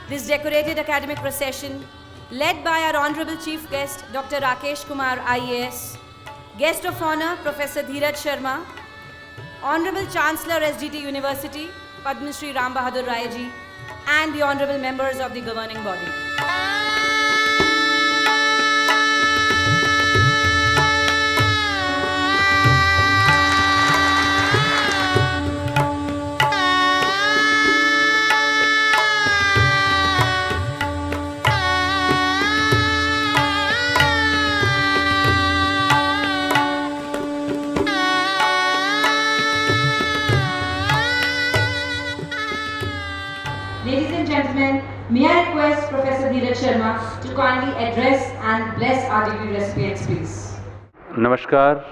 This decorated academic procession, led by our Honorable Chief Guest, Dr. Rakesh Kumar, IAS, Guest of Honor, Professor Dheeraj Sharma, Honorable Chancellor, SGT University, Padma Shri Ram Bahadur Rai ji, and the Honorable members of the governing body. Ladies and gentlemen, may I request Professor Dheeraj Sharma to kindly address and bless our degree recipients, please. Namaskar.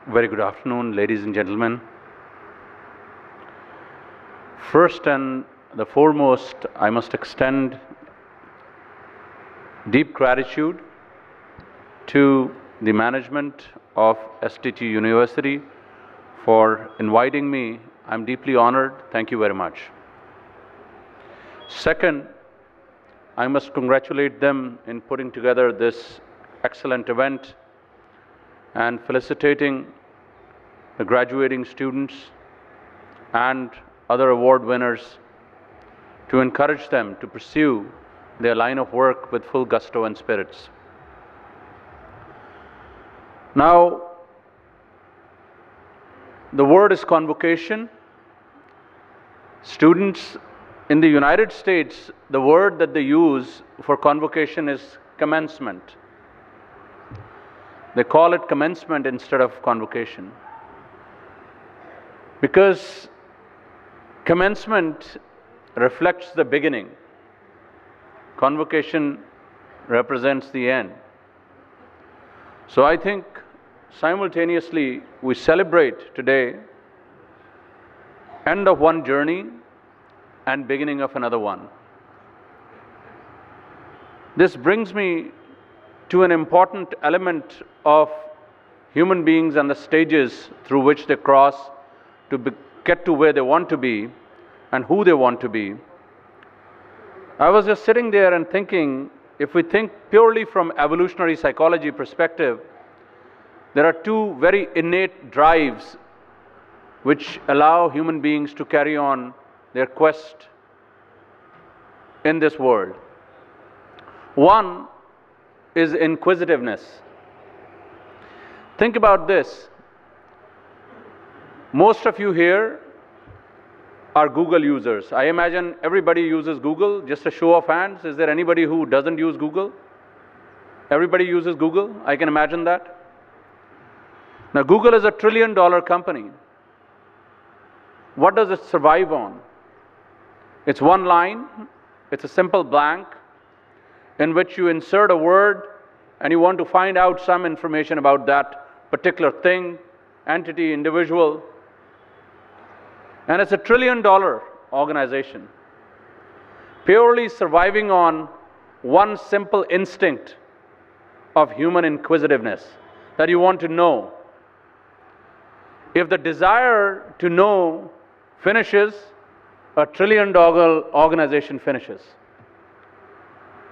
Very good afternoon, ladies and gentlemen. First and the foremost, I must extend deep gratitude to the management of SGT University for inviting me. I'm deeply honored. Thank you very much. Second, I must congratulate them in putting together this excellent event and felicitating the graduating students and other award winners to encourage them to pursue their line of work with full gusto and spirits. Now, the word is convocation. Students in the United States, the word that they use for convocation is commencement. They call it commencement instead of convocation, because commencement reflects the beginning. Convocation represents the end. So I think simultaneously we celebrate today end of one journey and beginning of another one. This brings me to an important element of human beings and the stages through which they cross to get to where they want to be and who they want to be. I was just sitting there and thinking, if we think purely from evolutionary psychology perspective, there are two very innate drives which allow human beings to carry on their quest in this world. One is inquisitiveness. Think about this. Most of you here are Google users. I imagine everybody uses Google. Just a show of hands. Is there anybody who doesn't use Google? Everybody uses Google. I can imagine that. Now, Google is a $1 trillion company. What does it survive on? It's one line. It's a simple blank in which you insert a word and you want to find out some information about that particular thing, entity, individual. And it's a $1 trillion organization, purely surviving on one simple instinct of human inquisitiveness, that you want to know. If the desire to know finishes, a $1 trillion organization finishes.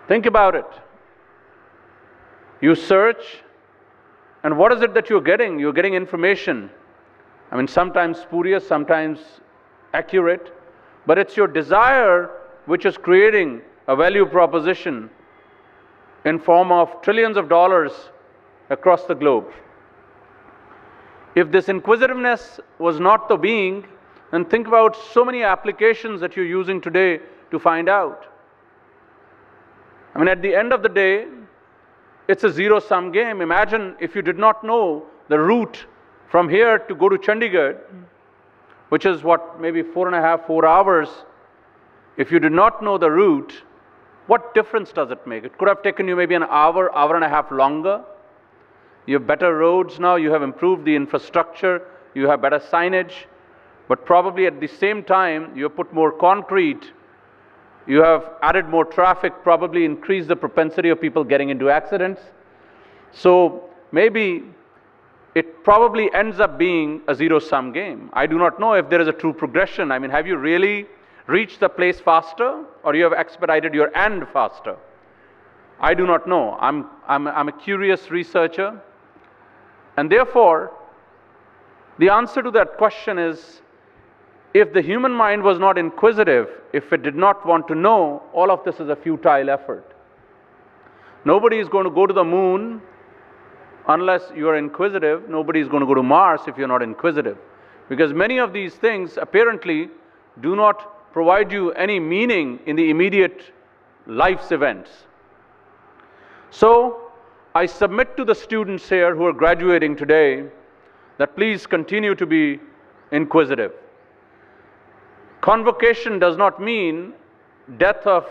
Think about it. You search, and what is it that you're getting? You're getting information. I mean, sometimes spurious, sometimes accurate, but it's your desire which is creating a value proposition in form of trillions of dollars across the globe. If this inquisitiveness was not the being, then think about so many applications that you're using today to find out. I mean, at the end of the day, it's a zero-sum game. Imagine if you did not know the route from here to go to Chandigarh, which is what, maybe 4.5, 4 hours, if you did not know the route, what difference does it make? It could have taken you maybe an hour, hour and a half longer. You have better roads now, you have improved the infrastructure, you have better signage, but probably at the same time, you have put more concrete, you have added more traffic, probably increased the propensity of people getting into accidents. So maybe it probably ends up being a zero-sum game. I do not know if there is a true progression. I mean, have you really reached the place faster, or you have expedited your end faster? I do not know. I'm a curious researcher, and therefore, the answer to that question is, if the human mind was not inquisitive, if it did not want to know, all of this is a futile effort. Nobody is going to go to the moon unless you are inquisitive. Nobody is going to go to Mars if you're not inquisitive. Because many of these things apparently do not provide you any meaning in the immediate life's events. So, I submit to the students here who are graduating today that please continue to be inquisitive. Convocation does not mean death of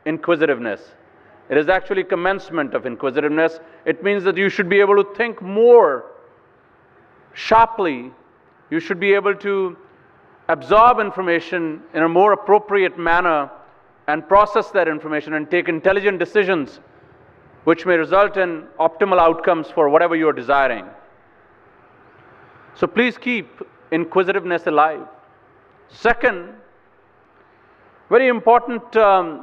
inquisitiveness. It is actually commencement of inquisitiveness. It means that you should be able to think more sharply. You should be able to absorb information in a more appropriate manner and process that information and take intelligent decisions which may result in optimal outcomes for whatever you are desiring. So please keep inquisitiveness alive. Second, very important, I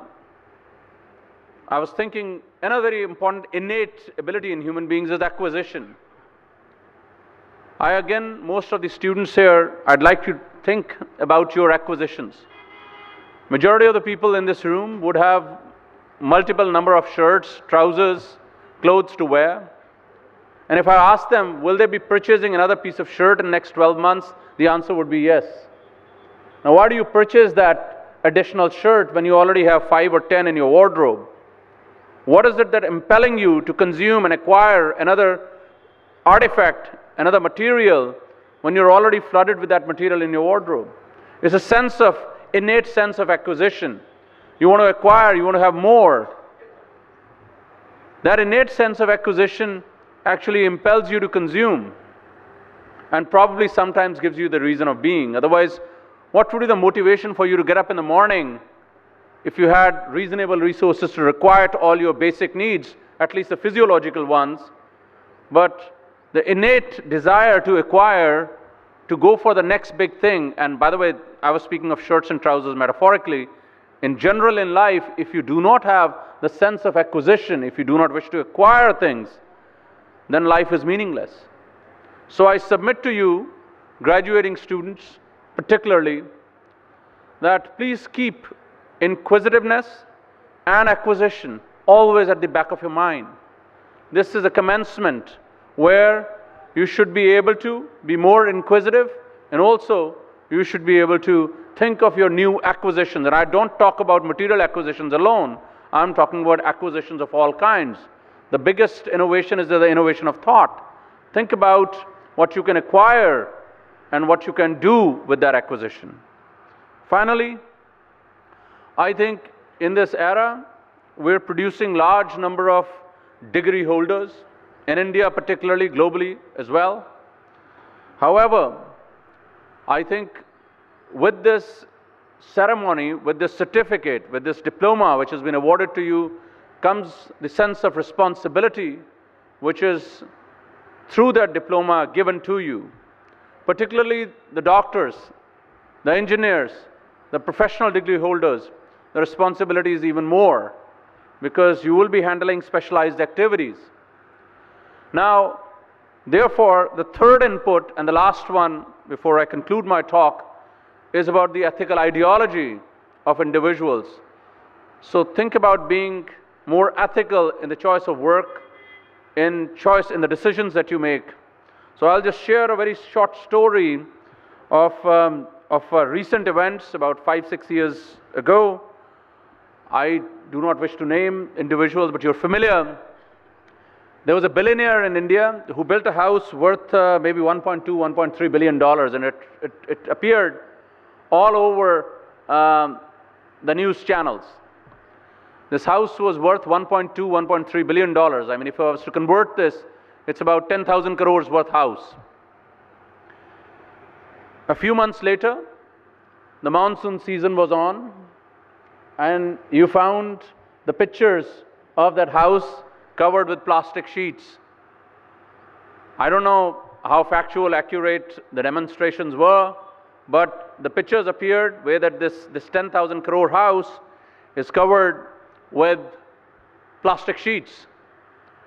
was thinking, another very important innate ability in human beings is acquisition. Most of the students here, I'd like you to think about your acquisitions. Majority of the people in this room would have multiple number of shirts, trousers, clothes to wear. And if I ask them, will they be purchasing another piece of shirt in the next 12 months? The answer would be yes. Now, why do you purchase that additional shirt when you already have 5 or 10 in your wardrobe? What is it that impelling you to consume and acquire another artifact, another material, when you're already flooded with that material in your wardrobe? It's a innate sense of acquisition. You want to acquire, you want to have more. That innate sense of acquisition actually impels you to consume and probably sometimes gives you the reason of being. Otherwise, what would be the motivation for you to get up in the morning if you had reasonable resources to require all your basic needs, at least the physiological ones, but the innate desire to acquire, to go for the next big thing? And by the way, I was speaking of shirts and trousers metaphorically. In general in life, if you do not have the sense of acquisition, if you do not wish to acquire things, then life is meaningless. So I submit to you, graduating students particularly, that please keep inquisitiveness and acquisition always at the back of your mind. This is a commencement where you should be able to be more inquisitive, and also you should be able to think of your new acquisitions. And I don't talk about material acquisitions alone. I'm talking about acquisitions of all kinds. The biggest innovation is the innovation of thought. Think about what you can acquire and what you can do with that acquisition. Finally, I think in this era, we're producing large number of degree holders, in India particularly, globally as well. However, I think with this ceremony, with this certificate, with this diploma which has been awarded to you, comes the sense of responsibility which is through that diploma given to you. Particularly the doctors, the engineers, the professional degree holders, the responsibility is even more because you will be handling specialized activities. Now, therefore, the third input and the last one before I conclude my talk is about the ethical ideology of individuals. So think about being more ethical in the choice of work, in the decisions that you make. So I'll just share a very short story of recent events about 5-6 years ago. I do not wish to name individuals, but you're familiar. There was a billionaire in India who built a house worth maybe $1.2, $1.3 billion, and it appeared all over the news channels. This house was worth $1.2, $1.3 billion. I mean, if I was to convert this, it's about 10,000 crores worth house. A few months later, the monsoon season was on, and you found the pictures of that house covered with plastic sheets. I don't know how factual accurate the demonstrations were, but the pictures appeared where that this 10,000 crore house is covered with plastic sheets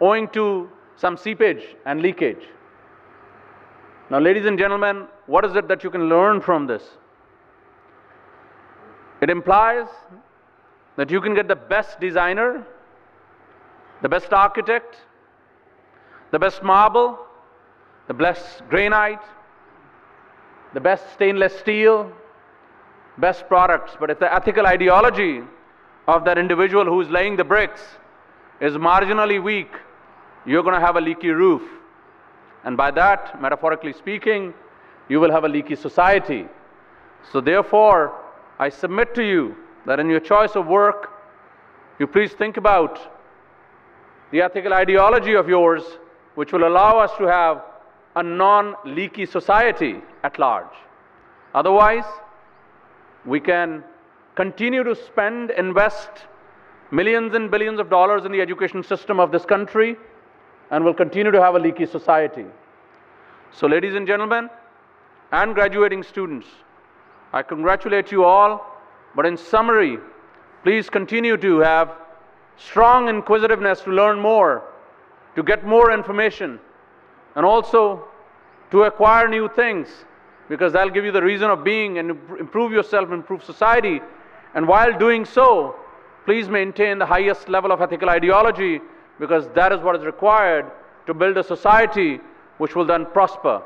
owing to some seepage and leakage. Now, ladies and gentlemen, what is it that you can learn from this? It implies that you can get the best designer, the best architect, the best marble, the best granite, the best stainless steel, best products. But if the ethical ideology of that individual who is laying the bricks is marginally weak, you're going to have a leaky roof. And by that, metaphorically speaking, you will have a leaky society. So therefore, I submit to you that in your choice of work, you please think about the ethical ideology of yours, which will allow us to have a non-leaky society at large. Otherwise, we can continue to invest millions and billions of dollars in the education system of this country, and will continue to have a leaky society. So, ladies and gentlemen, and graduating students, I congratulate you all, but in summary, please continue to have strong inquisitiveness to learn more, to get more information, and also to acquire new things, because that'll give you the reason of being and improve yourself, improve society. And while doing so, please maintain the highest level of ethical ideology, because that is what is required to build a society which will then prosper.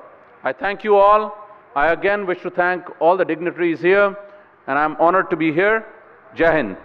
I thank you all. I again wish to thank all the dignitaries here, and I'm honored to be here. Jai Hind.